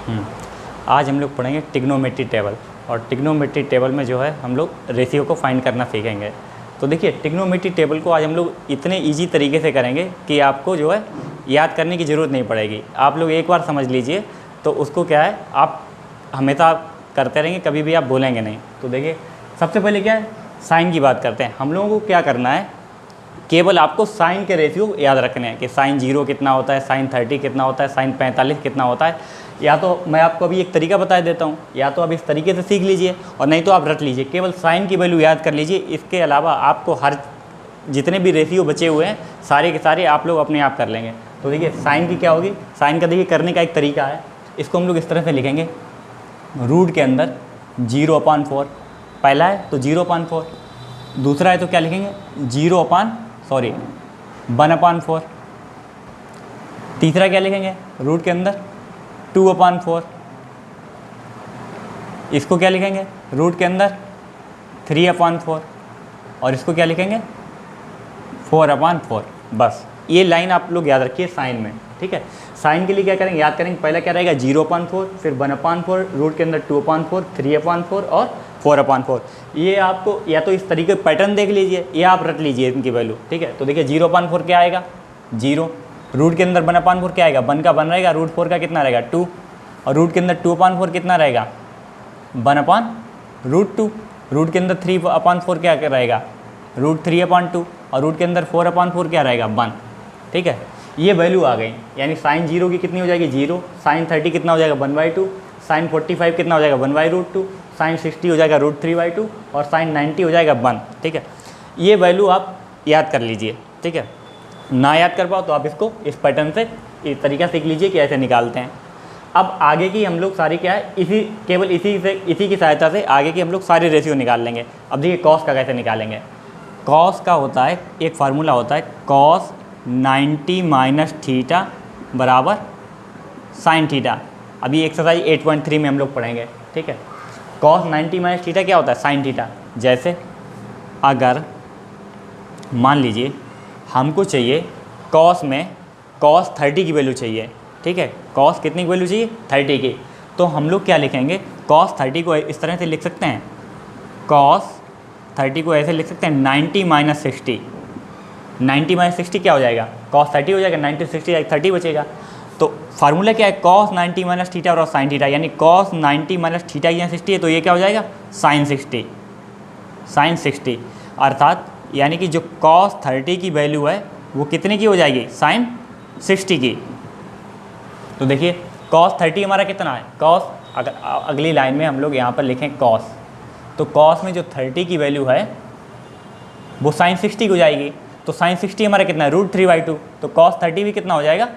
हम्म, आज हम लोग पढ़ेंगे ट्रिग्नोमेट्री टेबल। और ट्रिग्नोमेट्री टेबल में जो है हम लोग रेशियो को फाइंड करना सीखेंगे। तो देखिए, ट्रिग्नोमेट्री टेबल को आज हम लोग इतने इजी तरीके से करेंगे कि आपको जो है याद करने की ज़रूरत नहीं पड़ेगी। आप लोग एक बार समझ लीजिए तो उसको क्या है, आप हमेशा करते रहेंगे, कभी भी आप भूलेंगे नहीं। तो देखिए, सबसे पहले क्या है, साइन की बात करते हैं। हम लोगों को क्या करना है, केवल आपको साइन के रेशियो याद रखने हैं कि साइन 0 कितना होता है, साइन 30 कितना होता है, साइन 45 कितना होता है। या तो मैं आपको अभी एक तरीका बता देता हूँ, या तो आप इस तरीके से सीख लीजिए और नहीं तो आप रट लीजिए। केवल साइन की वैल्यू याद कर लीजिए। इसके अलावा आपको हर जितने भी रेशियो बचे हुए हैं सारे के सारे आप लोग अपने आप कर लेंगे। तो देखिए, साइन की क्या होगी, साइन का देखिए करने का एक तरीका है। इसको हम लोग इस तरह से लिखेंगे, रूट के अंदर 0/4 पहला है तो 0/4, दूसरा है तो क्या लिखेंगे 1/4, तीसरा क्या लिखेंगे रूट के अंदर 2/4, इसको क्या लिखेंगे रूट के अंदर 3/4 और इसको क्या लिखेंगे 4/4। बस ये लाइन आप लोग याद रखिए साइन में, ठीक है। साइन के लिए क्या करेंगे, याद करेंगे, पहला क्या रहेगा 0/4, फिर 1/4, रूट के अंदर 2/4, 3/4 और 4/4। ये आपको या तो इस तरीके पैटर्न देख लीजिए या आप रट लीजिए इनकी वैल्यू, ठीक है। तो देखिए 0/4 क्या आएगा 0, रूट के अंदर 1/4 क्या आएगा 1 का 1 रहेगा, रूट 4 का कितना रहेगा 2, और रूट के अंदर 2/4 कितना रहेगा 1/√2, रूट के अंदर 3/4 क्या रहेगा √3/2 और रूट के अंदर 4/4 क्या रहेगा 1, ठीक है। ये वैल्यू आ गई, यानी साइन 0 की कितनी हो जाएगी 0, साइन 30 कितना हो जाएगा 1/2, साइन 45 कितना हो जाएगा 1/√2, साइन 60 हो जाएगा √3/2 और साइन 90 हो जाएगा 1, ठीक है। ये वैल्यू आप याद कर लीजिए, ठीक है। ना याद कर पाओ तो आप इसको इस पैटर्न से इस तरीका सीख लीजिए कि ऐसे निकालते हैं। अब आगे की हम लोग सारी क्या है, केवल इसी की सहायता से आगे की हम लोग सारे रेशियो निकाल लेंगे। अब देखिए कॉस का कैसे निकालेंगे। कॉस का होता है एक फार्मूला होता है, कॉस 90 - थीटा बराबर साइन थीटा। अभी एक्सरसाइज 8.3 में हम लोग पढ़ेंगे, ठीक है। कॉस 90 - थीटा क्या होता है साइन थीटा। जैसे अगर मान लीजिए हमको चाहिए कॉस में कॉस 30 की वैल्यू चाहिए, ठीक है। कॉस कितनी की वैल्यू चाहिए 30 की, तो हम लोग क्या लिखेंगे, कॉस 30 को इस तरह से लिख सकते हैं, कॉस 30 को ऐसे लिख सकते हैं 90 - 60। 90 - 60 क्या हो जाएगा कॉस 30 हो जाएगा, 90 - 60 30 बचेगा। तो फार्मूला क्या है, कॉस 90 - थीटा और साइन थीटा, यानी कॉस 90 - थीटा या 60 है तो ये क्या हो जाएगा साइन 60। अर्थात यानी कि जो कॉस 30 की वैल्यू है वो कितने की हो जाएगी साइन 60 की। तो देखिए कॉस 30 हमारा कितना है, कॉस अगर अगली लाइन में हम लोग यहाँ पर लिखें कॉस, तो कॉस में जो 30 की वैल्यू है वो साइन 60 की हो जाएगी। तो साइन 60 हमारा कितना है √3/2, तो कॉस 30 भी कितना हो जाएगा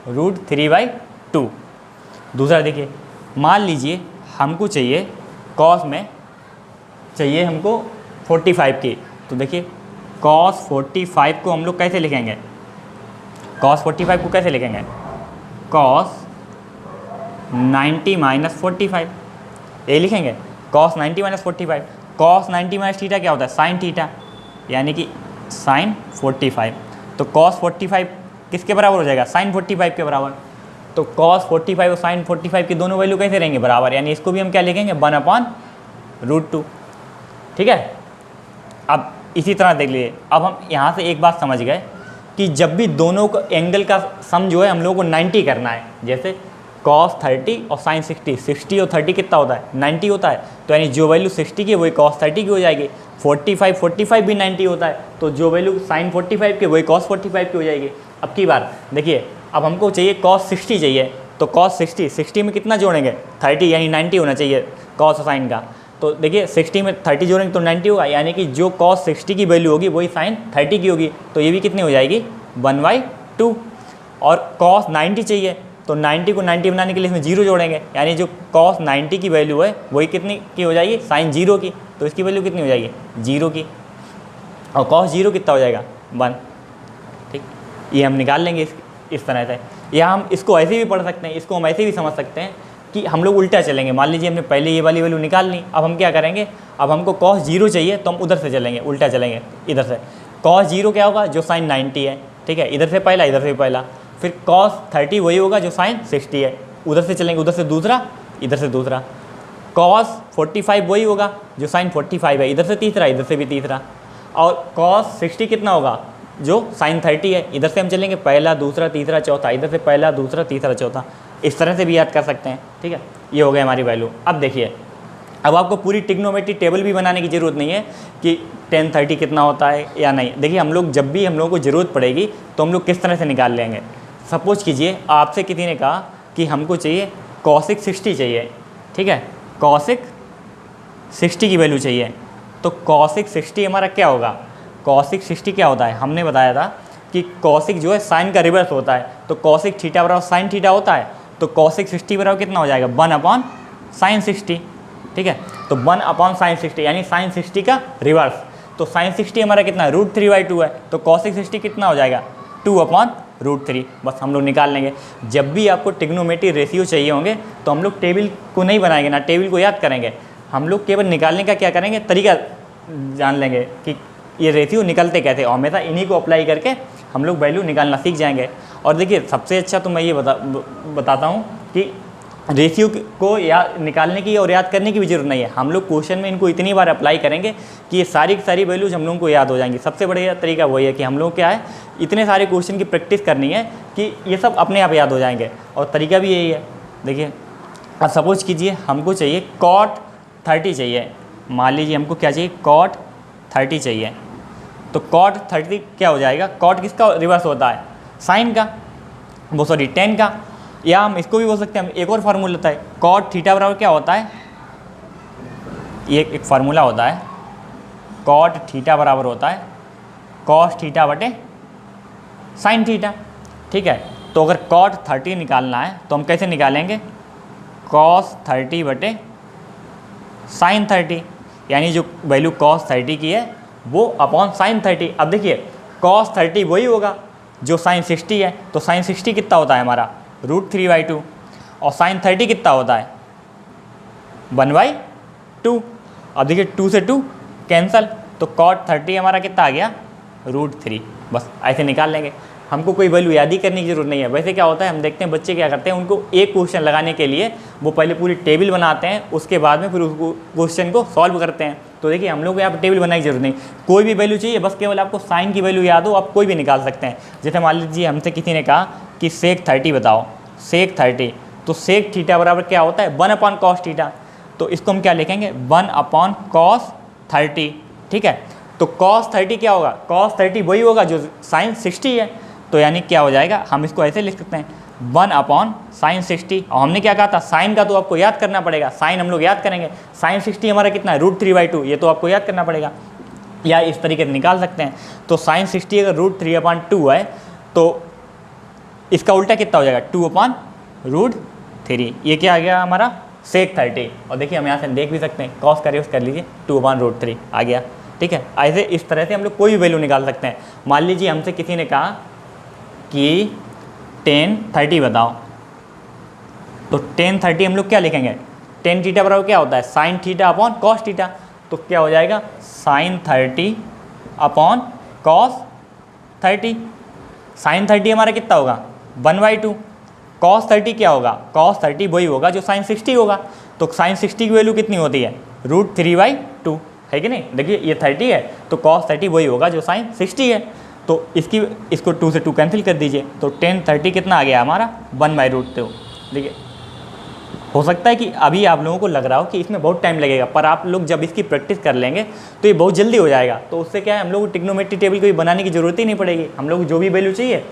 √3/2। दूसरा देखिए, मान लीजिए हमको चाहिए कॉस में चाहिए हमको 45 की, तो देखिए कॉस 45 को हम लोग कैसे लिखेंगे, कॉस 45 को कैसे लिखेंगे, कॉस 90 - 45 ये लिखेंगे, कॉस 90 - 45। कॉस 90 - थीटा क्या होता है साइन थीटा, यानी कि साइन 45। तो कॉस 45 किसके बराबर हो जाएगा साइन 45 के बराबर। तो कॉस 45 और साइन 45 की दोनों वैल्यू कैसे रहेंगे बराबर, यानी इसको भी हम क्या लिखेंगे 1/√2, ठीक है। अब इसी तरह देख लीजिए, अब हम यहाँ से एक बात समझ गए कि जब भी दोनों का एंगल का सम जो है हम लोगों को 90 करना है। जैसे कॉस 30 और साइन 60, 60 और 30 कितना होता है 90 होता है, तो यानी जो वैल्यू 60 की वही कॉस 30 की हो जाएगी। 45 भी 90 होता है, तो जो वैल्यू साइन 45 की वही कॉस 45 की हो जाएगी। अब की बार देखिए, अब हमको चाहिए कॉस 60 चाहिए, तो कॉस 60 में कितना जोड़ेंगे 30, यानी 90 होना चाहिए कॉस और साइन का। तो देखिए 60 में 30 जोड़ेंगे तो 90 होगा, यानी कि जो कॉस 60 की वैल्यू होगी वही साइन 30 की होगी, तो ये भी कितनी हो जाएगी 1/2। और कॉस 90 चाहिए, तो 90 को 90 बनाने के लिए इसमें 0 जोड़ेंगे, यानी जो कॉस 90 की वैल्यू है वही कितनी की हो जाएगी साइन 0 की, तो इसकी वैल्यू कितनी हो जाएगी 0 की, और कॉस 0 कितना हो जाएगा 1, ठीक। ये हम निकाल लेंगे इस तरह से। या हम इसको ऐसे भी पढ़ सकते हैं, इसको हम ऐसे भी समझ सकते हैं कि हम लोग उल्टा चलेंगे। मान लीजिए हमने पहले ये वाली वैल्यू निकाल ली, अब हम क्या करेंगे, अब हमको कॉस 0 चाहिए तो हम उधर से चलेंगे, उल्टा चलेंगे इधर से। कॉस 0 क्या होगा जो साइन 90 है, ठीक है, इधर से पहला इधर से पहला, फिर कॉस 30 वही होगा जो साइन 60 है, उधर से चलेंगे, उधर से दूसरा, इधर से दूसरा। कॉस 45 वही होगा जो साइन 45 है, इधर से तीसरा, इधर से भी तीसरा। और कॉस 60 कितना होगा जो साइन 30 है, इधर से हम चलेंगे पहला दूसरा तीसरा चौथा, इधर से पहला दूसरा तीसरा चौथा। इस तरह से भी याद कर सकते हैं, ठीक है। ये हो गई हमारी वैल्यू। अब देखिए, अब आपको पूरी ट्रिग्नोमेट्री टेबल भी बनाने की ज़रूरत नहीं है कि tan 30 कितना होता है या नहीं। देखिए, हम लोग जब भी हम लोगों को ज़रूरत पड़ेगी तो हम लोग किस तरह से निकाल लेंगे। सपोज कीजिए आपसे किसी ने कहा कि हमको चाहिए cosic 60 चाहिए, ठीक है, cosic 60 की वैल्यू चाहिए। तो cosic 60 हमारा क्या होगा, cosic 60 क्या होता है, हमने बताया था कि cosic जो है साइन का रिवर्स होता है। तो cosic थीटा बराबर साइन थीटा होता है। तो cosic 60 बराबर कितना हो जाएगा, 1/sin 60, ठीक है। तो 1/sin 60 यानी sin 60 का रिवर्स। तो sin 60 हमारा कितना है, √3/2 है। तो cosic 60 कितना हो जाएगा, 2/√3। बस हम लोग निकाल लेंगे। जब भी आपको ट्रिग्नोमेट्री रेशियो चाहिए होंगे तो हम लोग टेबल को नहीं बनाएंगे ना, टेबल को याद करेंगे, हम लोग केवल निकालने का क्या करेंगे, तरीका जान लेंगे कि ये रेशियो निकलते कैसे, और हमेशा इन्हीं को अप्लाई करके हम लोग वैल्यू निकालना सीख जाएंगे। और देखिए, सबसे अच्छा तो मैं ये बताता हूँ कि रेशियो को निकालने की और याद करने की भी जरूरत नहीं है। हम लोग क्वेश्चन में इनको इतनी बार अप्लाई करेंगे कि ये सारी की सारी वैल्यूज हम लोगों को याद हो जाएंगी। सबसे बढ़िया तरीका वही है कि हम लोग क्या है, इतने सारे क्वेश्चन की प्रैक्टिस करनी है कि ये सब अपने आप याद हो जाएंगे। और तरीका भी यही है। देखिए, अब सपोज कीजिए हमको चाहिए cot 30 चाहिए। मान लीजिए हमको क्या चाहिए, cot 30 चाहिए। तो cot 30 क्या हो जाएगा, cot किसका रिवर्स होता है, साइन का, वो सॉरी tan का। या हम इसको भी बोल सकते हैं, हम एक और फार्मूला होता है, cot थीटा बराबर क्या होता है, ये एक फार्मूला होता है, cot थीटा बराबर होता है cos थीटा बटे साइन थीटा, ठीक है। तो अगर cot 30 निकालना है तो हम कैसे निकालेंगे, cos 30 बटे साइन 30, यानी जो वैल्यू cos 30 की है वो अपॉन साइन 30। अब देखिए, cos 30 वही होगा जो साइन 60 है। तो साइन 60 कितना होता है हमारा, √3/2। और साइन 30 कितना होता है, 1/2। अब देखिए 2 से 2 कैंसल, तो cot 30 हमारा कितना आ गया, √3। बस ऐसे निकाल लेंगे, हमको कोई वैल्यू याद ही करने की जरूरत नहीं है। वैसे क्या होता है, हम देखते हैं बच्चे क्या करते हैं, उनको एक क्वेश्चन लगाने के लिए वो पहले पूरी टेबल बनाते हैं, उसके बाद में फिर उस क्वेश्चन को सॉल्व करते हैं। तो देखिए, हम लोग को यहाँ पर टेबल बनाने की जरूरत नहीं, कोई भी वैल्यू चाहिए, बस केवल आपको साइन की वैल्यू याद हो, आप कोई भी निकाल सकते हैं। जैसे मान लीजिए हमसे किसी ने कहा कि sec 30 बताओ, sec 30, तो sec थीटा बराबर क्या होता है, 1/cos थीटा। तो इसको हम क्या लिखेंगे, 1/cos 30, ठीक है। तो cos 30 क्या होगा, cos 30 वही होगा जो साइन 60 है। तो यानी क्या हो जाएगा, हम इसको ऐसे लिख सकते हैं, 1/sin 60। और हमने क्या कहा था, साइन का तो आपको याद करना पड़ेगा, साइन हम लोग याद करेंगे। साइन 60 हमारा कितना है, √3/2, ये तो आपको याद करना पड़ेगा, या इस तरीके से निकाल सकते हैं। तो साइन 60 अगर √3/2 है तो इसका उल्टा कितना हो जाएगा, 2/√3। ये क्या आ गया हमारा, sec 30। और देखिए, हम यहाँ से देख भी सकते हैं, cos का यूज़ कर लीजिए, 2/√3 आ गया, ठीक है। ऐसे इस तरह से हम लोग कोई भी वैल्यू निकाल सकते हैं। मान लीजिए हमसे किसी ने कहा कि tan 30 बताओ, तो tan 30 हम लोग क्या लिखेंगे, tan थीटा बराबर क्या होता है, sine theta upon cos theta. तो क्या हो जाएगा, साइन 30 अपॉन cos 30। साइन 30 हमारा कितना होगा, 1/2। cos 30 क्या होगा, cos 30 वही होगा जो साइन 60 होगा। तो साइन 60 की वैल्यू कितनी होती है, √3/2, है कि नहीं। देखिए, ये 30 है तो cos 30 वही होगा जो साइन 60 है। तो इसको 2 से 2 कैंसिल कर दीजिए, तो tan 30 कितना आ गया हमारा, 1/√2। देखिए, हो सकता है कि अभी आप लोगों को लग रहा हो कि इसमें बहुत टाइम लगेगा, पर आप लोग जब इसकी प्रैक्टिस कर लेंगे तो ये बहुत जल्दी हो जाएगा। तो उससे क्या है, हम लोग को ट्रिग्नोमेट्री टेबल कोई बनाने की ज़रूरत ही नहीं पड़ेगी। हम लोग जो भी वैल्यू चाहिए,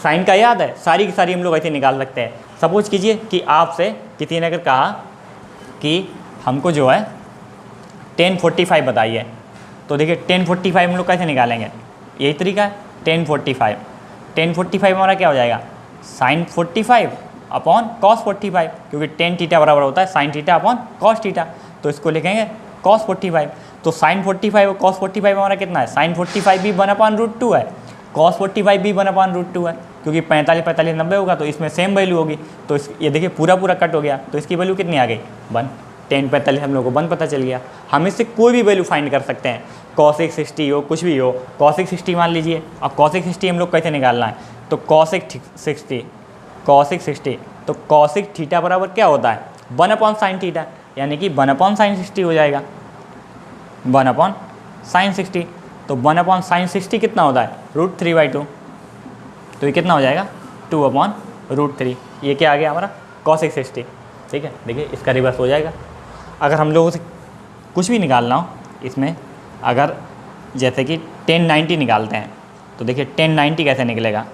साइन का याद है, सारी की सारी हम लोग ऐसे निकाल सकते हैं। सपोज कीजिए कि आपसे किसी ने अगर कहा कि हमको जो है tan 45 बताइए, तो देखिए tan 45 हम लोग कैसे निकालेंगे, यही तरीका है, tan 45 हमारा क्या हो जाएगा, sin 45 अपॉन cos 45, क्योंकि tan थीटा बराबर होता है sin theta upon cos theta. तो इसको लिखेंगे cos 45। तो sin 45 और cos 45 हमारा कितना है, sin 45 भी 1/√2 है, cos 45 भी 1/√2 है, क्योंकि 45 45 90 होगा तो इसमें सेम वैल्यू होगी। तो ये देखिए पूरा कट हो गया, तो इसकी वैल्यू कितनी आ गई, 1। tan 45 हम लोग को 1 पता चल गया। हम इससे कोई भी वैल्यू फाइंड कर सकते हैं, cosic 60 हो, कुछ भी हो, cosic 60 मान लीजिए। अब cosic 60 हम लोग कैसे निकालना है, तो cosic 60, तो कॉसिक थीटा बराबर क्या होता है 1/sin थीटा, यानी कि 1/sin 60 हो जाएगा, 1/sin 60। तो 1/sin 60 कितना होता है √3/2, तो ये कितना हो जाएगा 2/√3। ये क्या आ गया हमारा कॉसिक 60। ठीक है, देखिए इसका रिवर्स हो जाएगा। अगर हम लोगों से कुछ भी निकालना हो इसमें, अगर जैसे कि 1090 निकालते हैं तो देखिए 1090 कैसे निकलेगा।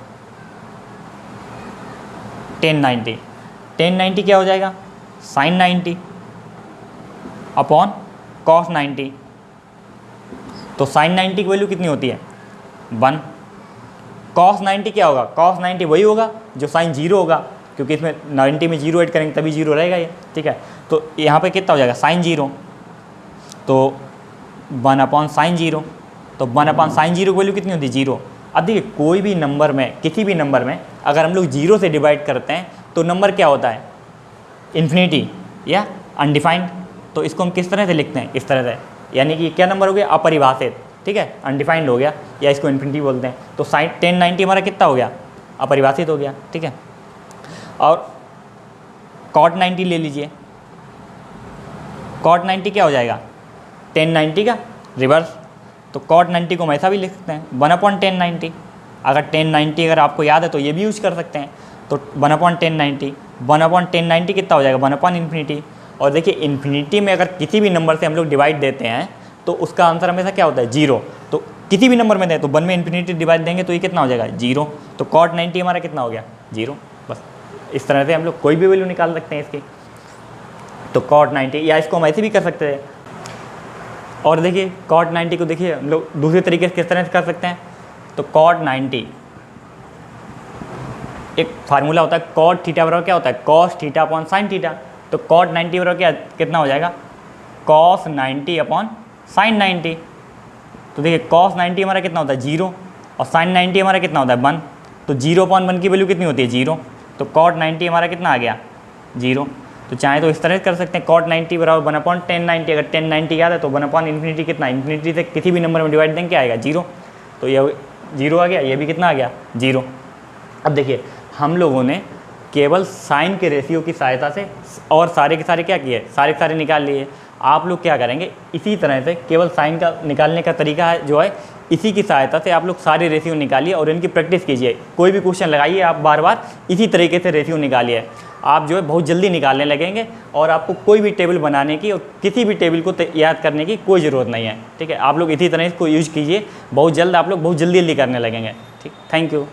1090 क्या हो जाएगा sin 90 अपॉन cos 90। तो sin 90 की वैल्यू कितनी होती है 1। cos 90 क्या होगा, cos 90 वही होगा जो sin 0 होगा, क्योंकि इसमें 90 में 0 ऐड करेंगे तभी 0 रहेगा ये। ठीक है, तो यहाँ पे कितना हो जाएगा sin 0, तो 1/sin 0। तो 1/sin 0 की वैल्यू कितनी होती है 0। अब देखिए कोई भी नंबर में, किसी भी नंबर में अगर हम लोग 0 से डिवाइड करते हैं तो नंबर क्या होता है इन्फिनिटी या अनडिफाइंड। तो इसको हम किस तरह से लिखते हैं, इस तरह से, यानी कि क्या नंबर हो गया अपरिभाषित। ठीक है, अनडिफाइंड हो गया या इसको इन्फिनिटी बोलते हैं। तो sin 1090 हमारा कितना हो गया अपरिभाषित हो गया। ठीक है, और cot 90 ले लीजिए, cot 90 क्या हो जाएगा 1090 का रिवर्स। तो cot 90 को हम ऐसा भी लिख सकते हैं 1/1090। अगर 1090 अगर आपको याद है तो ये भी यूज कर सकते हैं। तो 1/1090 कितना हो जाएगा 1/∞। और देखिए इन्फिनिटी में अगर किसी भी नंबर से हम लोग डिवाइड देते हैं तो उसका आंसर हमेशा क्या होता है 0। तो किसी भी नंबर में दें तो 1 में इन्फिनिटी डिवाइड देंगे तो ये कितना हो जाएगा 0। तो cot 90 हमारा कितना हो गया 0। बस इस तरह से हम लोग कोई भी वैल्यू निकाल सकते हैं इसकी। तो cot 90, या इसको हम ऐसे भी कर सकते हैं। और देखिए cot 90 को देखिए हम लोग दूसरे तरीके से किस तरह से कर सकते हैं। तो cot 90 एक फार्मूला होता है, cot थीटा बराबर क्या होता है cos theta upon sin theta. तो cot 90 बराबर क्या कितना हो जाएगा cos 90 अपॉन sin 90। तो देखिए cos 90 हमारा कितना होता है 0 और sin 90 हमारा कितना होता है 1। तो 0/1 की वैल्यू कितनी होती है 0। तो cot 90 हमारा कितना आ गया 0। तो चाहे तो इस तरह से कर सकते हैं cot 90 बराबर 1/1090। अगर 1090 याद है तो 1/∞ कितना, इन्फिनिटी से किसी भी नंबर में डिवाइड देंगे क्या आएगा 0। तो ये 0 आ गया, ये भी कितना आ गया 0। अब देखिए हम लोगों ने केवल साइन के रेशियो की सहायता से और सारे के सारे क्या किए, सारे के सारे निकाल लिए। आप लोग क्या करेंगे इसी तरह से, केवल साइन का निकालने का तरीका है जो है इसी की सहायता से आप लोग सारे रेशियो निकालिए और इनकी प्रैक्टिस कीजिए। कोई भी क्वेश्चन लगाइए आप बार बार इसी तरीके से रेशियो निकालिए, आप जो है बहुत जल्दी निकालने लगेंगे और आपको कोई भी टेबल बनाने की और किसी भी टेबल को याद करने की कोई ज़रूरत नहीं है। ठीक है, आप लोग इसी तरह इसको यूज कीजिए, बहुत जल्द आप लोग बहुत जल्दी करने लगेंगे। ठीक, थैंक यू।